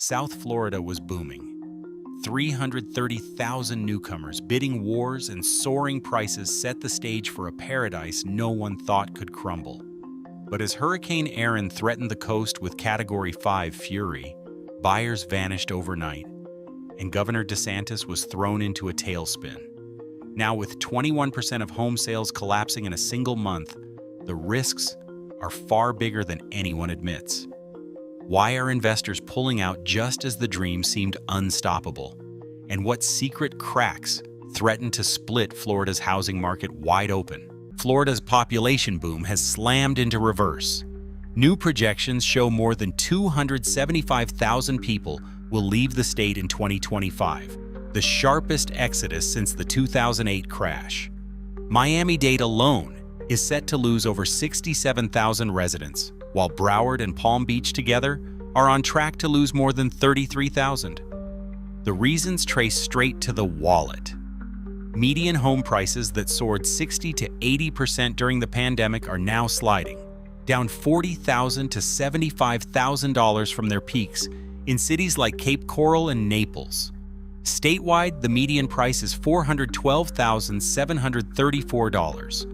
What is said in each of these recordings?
South Florida was booming. 330,000 newcomers, bidding wars, and soaring prices set the stage for a paradise no one thought could crumble. But as Hurricane Erin threatened the coast with Category 5 fury, buyers vanished overnight, and Governor DeSantis was thrown into a tailspin. Now, with 21% of home sales collapsing in a single month, the risks are far bigger than anyone admits. Why are investors pulling out just as the dream seemed unstoppable? And what secret cracks threaten to split Florida's housing market wide open? Florida's population boom has slammed into reverse. New projections show more than 275,000 people will leave the state in 2025, the sharpest exodus since the 2008 crash. Miami-Dade alone is set to lose over 67,000 residents, while Broward and Palm Beach together are on track to lose more than 33,000. The reasons trace straight to the wallet. Median home prices that soared 60 to 80% during the pandemic are now sliding, down $40,000 to $75,000 from their peaks in cities like Cape Coral and Naples. Statewide, the median price is $412,734,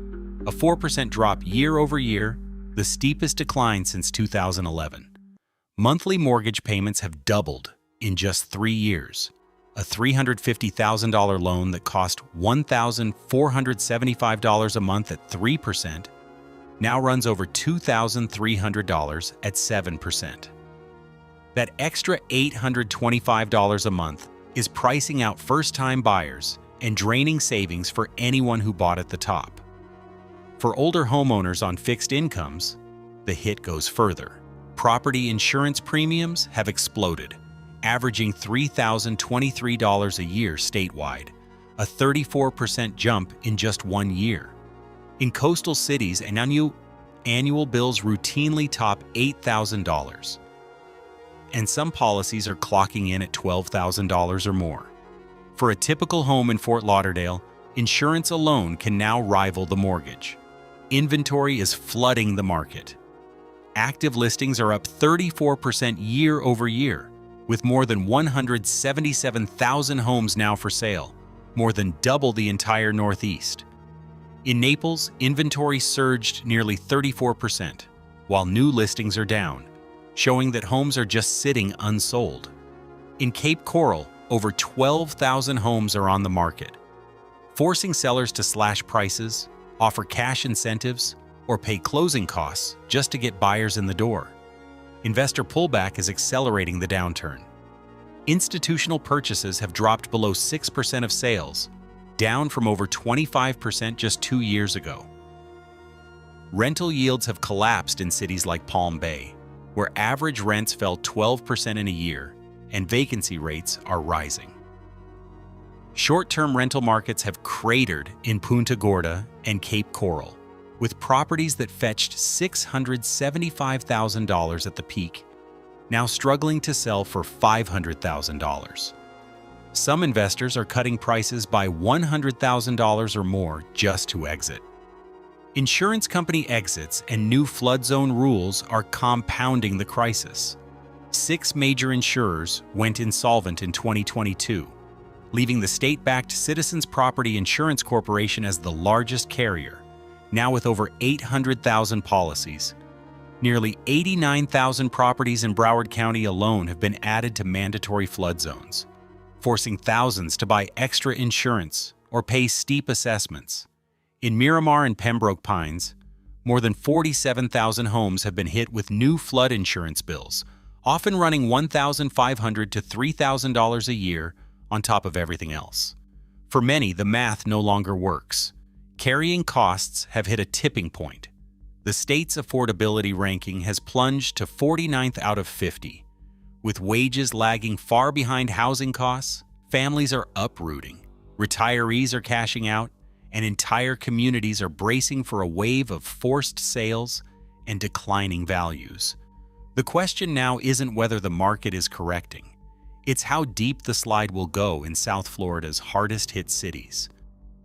a 4% drop year over year, the steepest decline since 2011. Monthly mortgage payments have doubled in just 3 years. A $350,000 loan that cost $1,475 a month at 3% now runs over $2,300 at 7%. That extra $825 a month is pricing out first-time buyers and draining savings for anyone who bought at the top. For older homeowners on fixed incomes, the hit goes further. Property insurance premiums have exploded, averaging $3,023 a year statewide, a 34% jump in just 1 year. In coastal cities, annual bills routinely top $8,000, and some policies are clocking in at $12,000 or more. For a typical home in Fort Lauderdale, insurance alone can now rival the mortgage. Inventory is flooding the market. Active listings are up 34% year over year, with more than 177,000 homes now for sale, more than double the entire Northeast. In Naples, inventory surged nearly 34%, while new listings are down, showing that homes are just sitting unsold. In Cape Coral, over 12,000 homes are on the market. Forcing sellers to slash prices, offer cash incentives, or pay closing costs just to get buyers in the door. Investor pullback is accelerating the downturn. Institutional purchases have dropped below 6% of sales, down from over 25% just 2 years ago. Rental yields have collapsed in cities like Palm Bay, where average rents fell 12% in a year, and vacancy rates are rising. Short-term rental markets have cratered in Punta Gorda and Cape Coral, with properties that fetched $675,000 at the peak, now struggling to sell for $500,000. Some investors are cutting prices by $100,000 or more just to exit. Insurance company exits and new flood zone rules are compounding the crisis. 6 major insurers went insolvent in 2022, leaving the state-backed Citizens Property Insurance Corporation as the largest carrier, now with over 800,000 policies. Nearly 89,000 properties in Broward County alone have been added to mandatory flood zones, forcing thousands to buy extra insurance or pay steep assessments. In Miramar and Pembroke Pines, more than 47,000 homes have been hit with new flood insurance bills, often running $1,500 to $3,000 a year on top of everything else. For many, the math no longer works. Carrying costs have hit a tipping point. The state's affordability ranking has plunged to 49th out of 50. With wages lagging far behind housing costs, families are uprooting, retirees are cashing out, and entire communities are bracing for a wave of forced sales and declining values. The question now isn't whether the market is correcting. It's how deep the slide will go in South Florida's hardest-hit cities.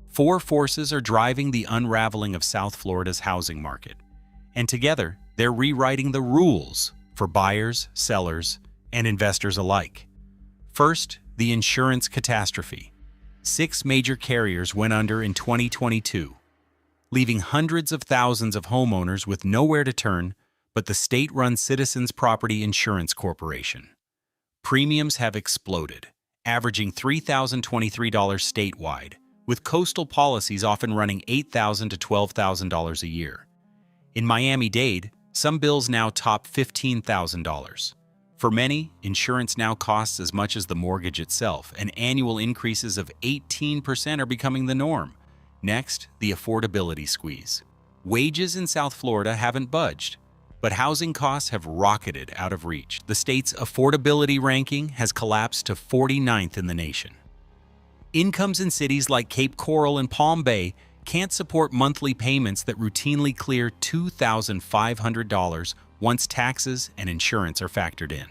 4 forces are driving the unraveling of South Florida's housing market, and together they're rewriting the rules for buyers, sellers, and investors alike. First, the insurance catastrophe. 6 major carriers went under in 2022, leaving hundreds of thousands of homeowners with nowhere to turn but the state-run Citizens Property Insurance Corporation. Premiums have exploded, averaging $3,023 statewide, with coastal policies often running $8,000 to $12,000 a year. In Miami-Dade, some bills now top $15,000. For many, insurance now costs as much as the mortgage itself, and annual increases of 18% are becoming the norm. Next, the affordability squeeze. Wages in South Florida haven't budged, but housing costs have rocketed out of reach. The state's affordability ranking has collapsed to 49th in the nation. Incomes in cities like Cape Coral and Palm Bay can't support monthly payments that routinely clear $2,500 once taxes and insurance are factored in.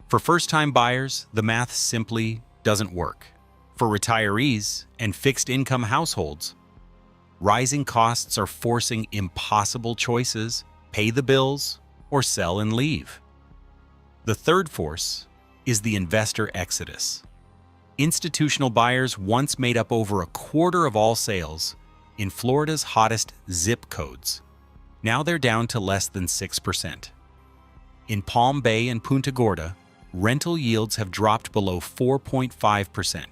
For first-time buyers, the math simply doesn't work. For retirees and fixed-income households, rising costs are forcing impossible choices: pay the bills or sell and leave. The third force is the investor exodus. Institutional buyers once made up over a quarter of all sales in Florida's hottest zip codes. Now they're down to less than 6%. In Palm Bay and Punta Gorda, rental yields have dropped below 4.5%,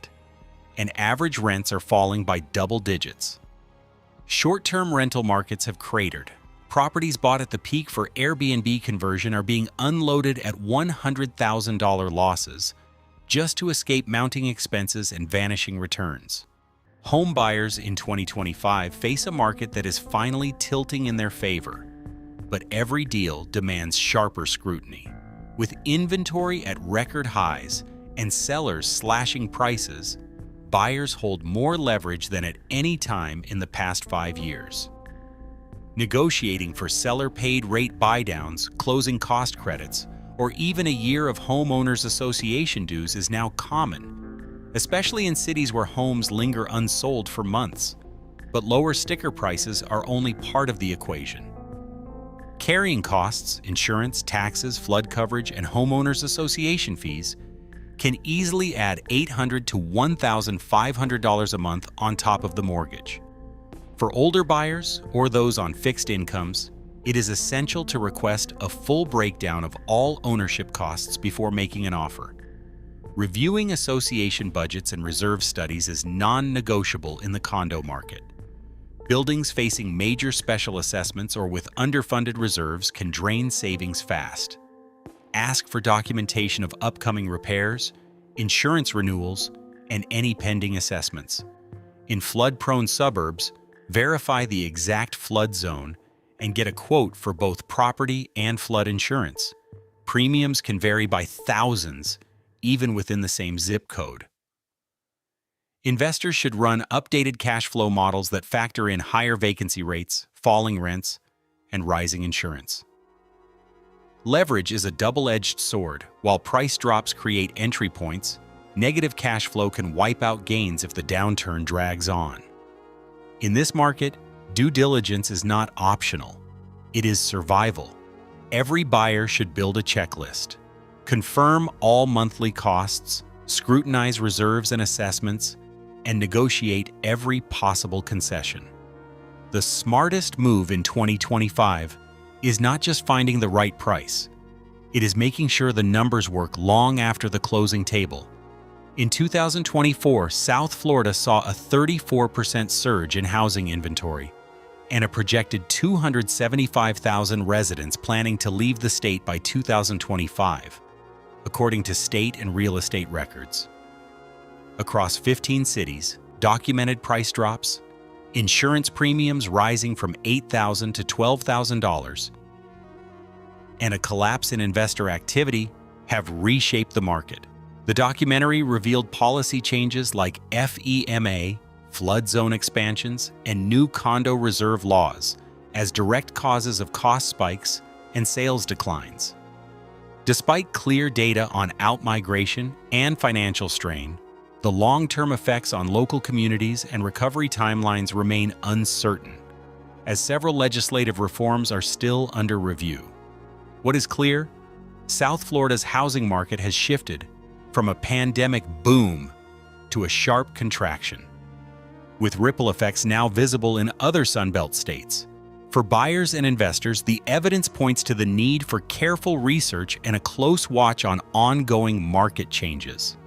and average rents are falling by double digits. Short-term rental markets have cratered. Properties bought at the peak for Airbnb conversion are being unloaded at $100,000 losses just to escape mounting expenses and vanishing returns. Home buyers in 2025 face a market that is finally tilting in their favor, but every deal demands sharper scrutiny. With inventory at record highs and sellers slashing prices, buyers hold more leverage than at any time in the past 5 years. Negotiating for seller-paid rate buydowns, closing cost credits, or even a year of homeowners association dues is now common, especially in cities where homes linger unsold for months. But lower sticker prices are only part of the equation. Carrying costs, insurance, taxes, flood coverage, and homeowners association fees can easily add $800 to $1,500 a month on top of the mortgage. For older buyers or those on fixed incomes, it is essential to request a full breakdown of all ownership costs before making an offer. Reviewing association budgets and reserve studies is non-negotiable in the condo market. Buildings facing major special assessments or with underfunded reserves can drain savings fast. Ask for documentation of upcoming repairs, insurance renewals, and any pending assessments. In flood-prone suburbs, verify the exact flood zone and get a quote for both property and flood insurance. Premiums can vary by thousands, even within the same zip code. Investors should run updated cash flow models that factor in higher vacancy rates, falling rents, and rising insurance. Leverage is a double-edged sword. While price drops create entry points, negative cash flow can wipe out gains if the downturn drags on. In this market, due diligence is not optional. It is survival. Every buyer should build a checklist. Confirm all monthly costs, scrutinize reserves and assessments, and negotiate every possible concession. The smartest move in 2025 is not just finding the right price. It is making sure the numbers work long after the closing table. In 2024, South Florida saw a 34% surge in housing inventory and a projected 275,000 residents planning to leave the state by 2025, according to state and real estate records. Across 15 cities, documented price drops, insurance premiums rising from $8,000 to $12,000, and a collapse in investor activity have reshaped the market. The documentary revealed policy changes like FEMA, flood zone expansions, and new condo reserve laws as direct causes of cost spikes and sales declines. Despite clear data on outmigration and financial strain, the long-term effects on local communities and recovery timelines remain uncertain, as several legislative reforms are still under review. What is clear? South Florida's housing market has shifted from a pandemic boom to a sharp contraction, with ripple effects now visible in other Sunbelt states. For buyers and investors, the evidence points to the need for careful research and a close watch on ongoing market changes.